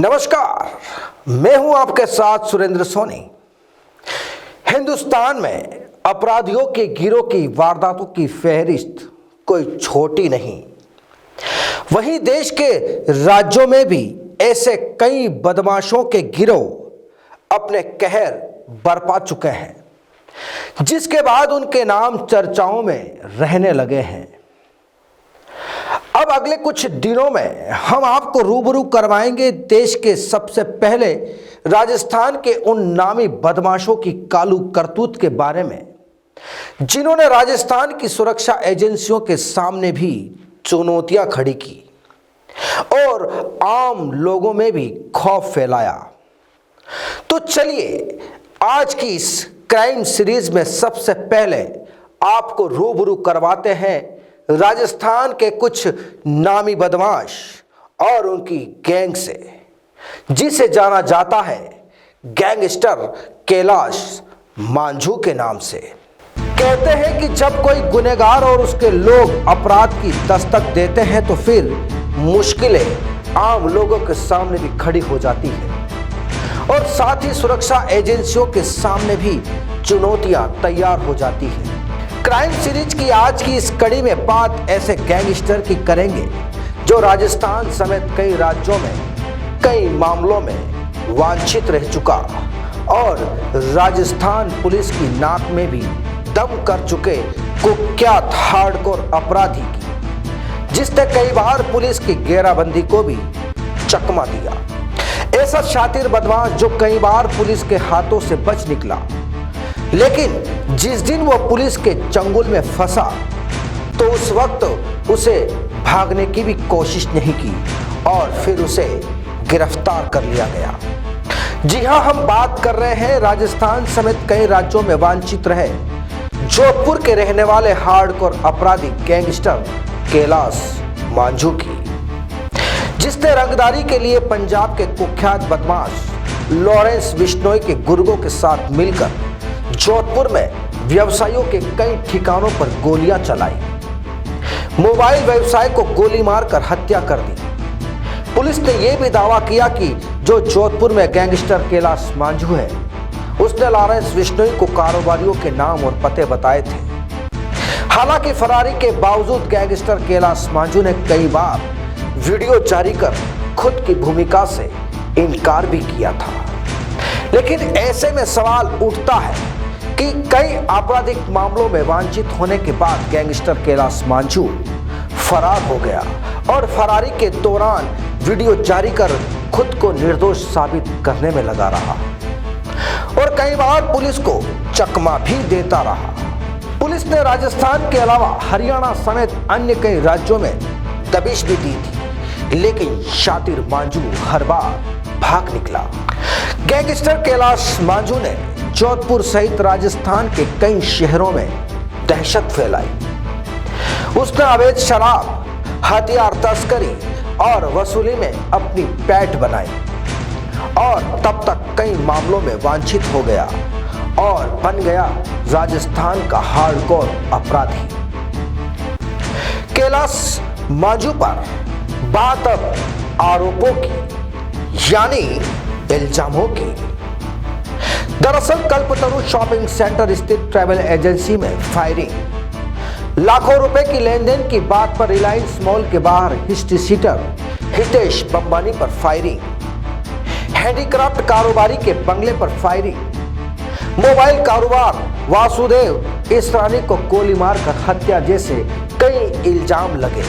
नमस्कार, मैं हूं आपके साथ सुरेंद्र सोनी। हिंदुस्तान में अपराधियों के गिरोह की वारदातों की फहरिस्त कोई छोटी नहीं। वहीं देश के राज्यों में भी ऐसे कई बदमाशों के गिरोह अपने कहर बरपा चुके हैं, जिसके बाद उनके नाम चर्चाओं में रहने लगे हैं। अब अगले कुछ दिनों में हम आपको रूबरू करवाएंगे देश के सबसे पहले राजस्थान के उन नामी बदमाशों की कालू करतूत के बारे में, जिन्होंने राजस्थान की सुरक्षा एजेंसियों के सामने भी चुनौतियां खड़ी की और आम लोगों में भी खौफ फैलाया। तो चलिए आज की इस क्राइम सीरीज में सबसे पहले आपको रूबरू करवाते हैं राजस्थान के कुछ नामी बदमाश और उनकी गैंग से, जिसे जाना जाता है गैंगस्टर कैलाश मांझू के नाम से। कहते हैं कि जब कोई गुनहगार और उसके लोग अपराध की दस्तक देते हैं तो फिर मुश्किलें आम लोगों के सामने भी खड़ी हो जाती है और साथ ही सुरक्षा एजेंसियों के सामने भी चुनौतियां तैयार हो जाती हैं। क्राइम सीरीज की आज की इस कड़ी में बात ऐसे गैंगस्टर की करेंगे जो राजस्थान समेत कई राज्यों में कई मामलों में वांछित रह चुका और राजस्थान पुलिस की नाक में भी दम कर चुके कुख्यात हार्डकोर अपराधी की, जिसने कई बार पुलिस की घेराबंदी को भी चकमा दिया। ऐसा शातिर बदमाश जो कई बार पुलिस के हाथों से बच निकला, लेकिन जिस दिन वो पुलिस के चंगुल में फंसा तो उस वक्त उसे भागने की भी कोशिश नहीं की और फिर उसे गिरफ्तार कर लिया गया। जी हां, हम बात कर रहे हैं राजस्थान समेत कई राज्यों में वांछित रहे जोधपुर के रहने वाले हार्डकोर अपराधी गैंगस्टर कैलाश मांझू की, जिसने रंगदारी के लिए पंजाब के कुख्यात बदमाश लॉरेंस बिश्नोई के गुर्गों के साथ मिलकर जोधपुर में व्यवसायियों के कई ठिकानों पर गोलियां चलाई, मोबाइल व्यवसाय को गोली मारकर हत्या कर दी। पुलिस ने यह भी दावा किया कि जो जोधपुर में गैंगस्टर कैलाश मांझू है, उसने लॉरेंस बिश्नोई को कारोबारियों के नाम और पते बताए थे। हालांकि फरारी के बावजूद गैंगस्टर कैलाश मांझू ने कई बार वीडियो जारी कर खुद की भूमिका से इनकार भी किया था। लेकिन ऐसे में सवाल उठता है कि कई आपराधिक मामलों में वांछित होने के बाद गैंगस्टर कैलाश मांझू फरार हो गया और फरारी के दौरान वीडियो जारी कर खुद को निर्दोष साबित करने में लगा रहा और कई बार पुलिस को चकमा भी देता रहा। पुलिस ने राजस्थान के अलावा हरियाणा समेत अन्य कई राज्यों में दबिश भी दी थी, लेकिन शातिर मांझू हर बार भाग निकला। गैंगस्टर कैलाश मांझू ने जोधपुर सहित राजस्थान के कई शहरों में दहशत फैलाई। उसने अवैध शराब, हथियार तस्करी और वसूली में अपनी पैठ बनाई और तब तक कई मामलों में वांछित हो गया और बन गया राजस्थान का हार्डकोर अपराधी। कैलाश मांझू पर बात अब आरोपों की, यानी इल्जामों की। दरअसल कल्पतरु शॉपिंग सेंटर स्थित ट्रैवल एजेंसी में फायरिंग, लाखों रुपए की लेनदेन की बात पर रिलायंस मॉल के बाहर हिस्ट्री सीटर हितेश बंबानी पर फायरिंग, हैंडीक्राफ्ट कारोबारी के बंगले पर फायरिंग, मोबाइल कारोबार वासुदेव इसरानी को गोली मारकर हत्या जैसे कई इल्जाम लगे।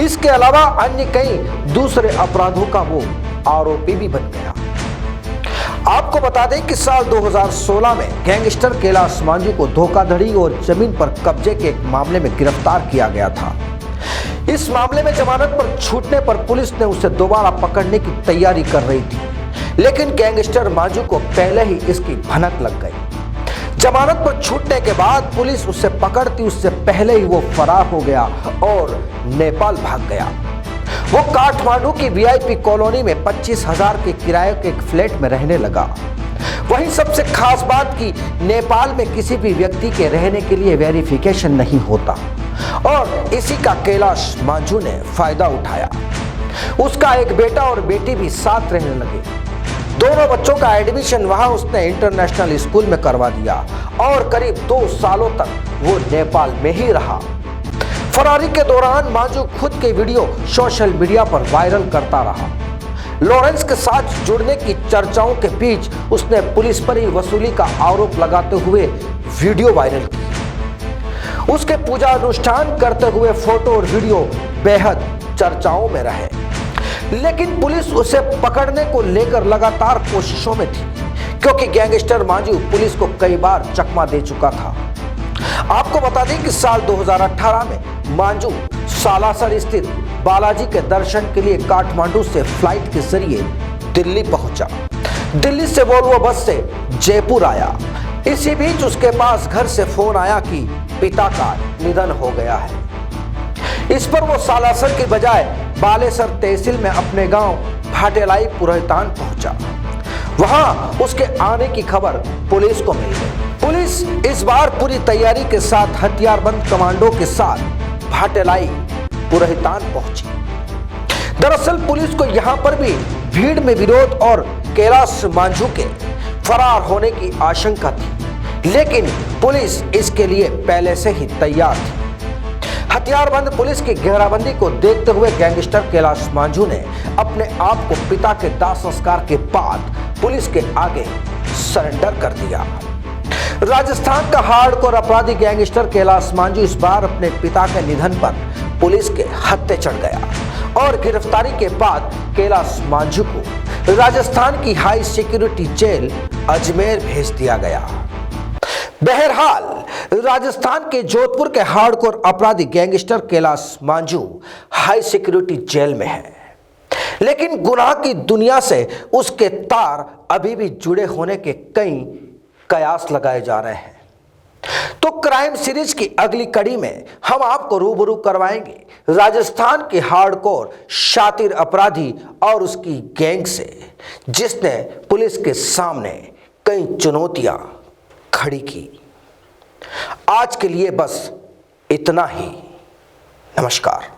इसके अलावा अन्य कई दूसरे अपराधों का वो आरोपी भी बन गया। आपको बता दें कि साल 2016 में गैंगस्टर कैलाश मांझू को धोखाधड़ी और जमीन पर कब्जे के एक मामले में गिरफ्तार किया गया था। इस मामले में जमानत पर छूटने पर पुलिस ने उसे दोबारा पकड़ने की तैयारी कर रही थी, लेकिन गैंगस्टर मांझू को पहले ही इसकी भनक लग गई। जमानत पर छूटने के बाद पुलिस उसे पकड़ती उससे पहले ही वो फरार हो गया और नेपाल भाग गया। वो काठमांडू की वीआईपी कॉलोनी में 25,000 के किराए के एक फ्लैट में रहने लगा। वहीं सबसे खास बात कि नेपाल में किसी भी व्यक्ति के रहने के लिए वेरिफिकेशन नहीं होता और इसी का कैलाश मांझू ने फायदा उठाया। उसका एक बेटा और बेटी भी साथ रहने लगे। दोनों बच्चों का एडमिशन वहां उसने इंटरनेशनल स्कूल में करवा दिया और करीब 2 सालों तक वो नेपाल में ही रहा। फरारी के दौरान मांझू खुद के वीडियो सोशल मीडिया पर वायरल करता रहा। लॉरेंस के साथ जुड़ने की चर्चाओं के बीच उसने पुलिस पर ही वसूली का आरोप लगाते हुए वीडियो वायरल की। उसके पूजा अनुष्ठान करते हुए फोटो और वीडियो बेहद चर्चाओं में रहे, लेकिन पुलिस उसे पकड़ने को लेकर लगातार कोशिशों में थी, क्योंकि गैंगस्टर मांझू पुलिस को कई बार चकमा दे चुका था। आपको बता दें कि साल 2018 में मांझू सालासर स्थित बालाजी के दर्शन के लिए काठमांडू से फ्लाइट के जरिए दिल्ली पहुंचा। दिल्ली से वोल्वो बस से जयपुर आया। इसी बीच उसके पास घर से फोन आया कि पिता का निधन हो गया है। इस पर वो सालासर के बजाय बालेसर तहसील में अपने गांव भाटेलाई पुरहितान पहुंचा। वहां उसके आने की खबर पुलिस को मिल गई। पुलिस इस बार पूरी तैयारी के साथ हथियारबंद कमांडो के साथ भाटेलाई पुरहितान पहुंची। दरअसल पुलिस को यहां पर भी भीड़ में विरोध और कैलाश मांझू के फरार होने की आशंका थी, लेकिन पुलिस इसके लिए पहले से ही तैयार थी। हथियारबंद पुलिस की घेराबंदी को देखते हुए गैंगस्टर कैलाश मांझू ने अपने आप को पिता के दाह संस्कार के बाद पुलिस के आगे सरेंडर कर दिया। राजस्थान का हार्डकोर अपराधी गैंगस्टर कैलाश मांझू इस बार अपने पिता के निधन पर पुलिस के हत्थे चढ़ गया और गिरफ्तारी के बाद कैलाश मांझू को राजस्थान की हाई सिक्योरिटी जेल अजमेर भेज दिया गया। बहरहाल राजस्थान के जोधपुर के हार्डकोर अपराधी gangster Kailash Manjhu high security jail में है, लेकिन गुनाह की दुनिया से उसके तार अभी भी जुड़े होने के कई कयास लगाए जा रहे हैं। तो क्राइम सीरीज की अगली कड़ी में हम आपको रूबरू करवाएंगे राजस्थान के हार्डकोर शातिर अपराधी और उसकी गैंग से, जिसने पुलिस के सामने कई चुनौतियां खड़ी की। आज के लिए बस इतना ही। नमस्कार।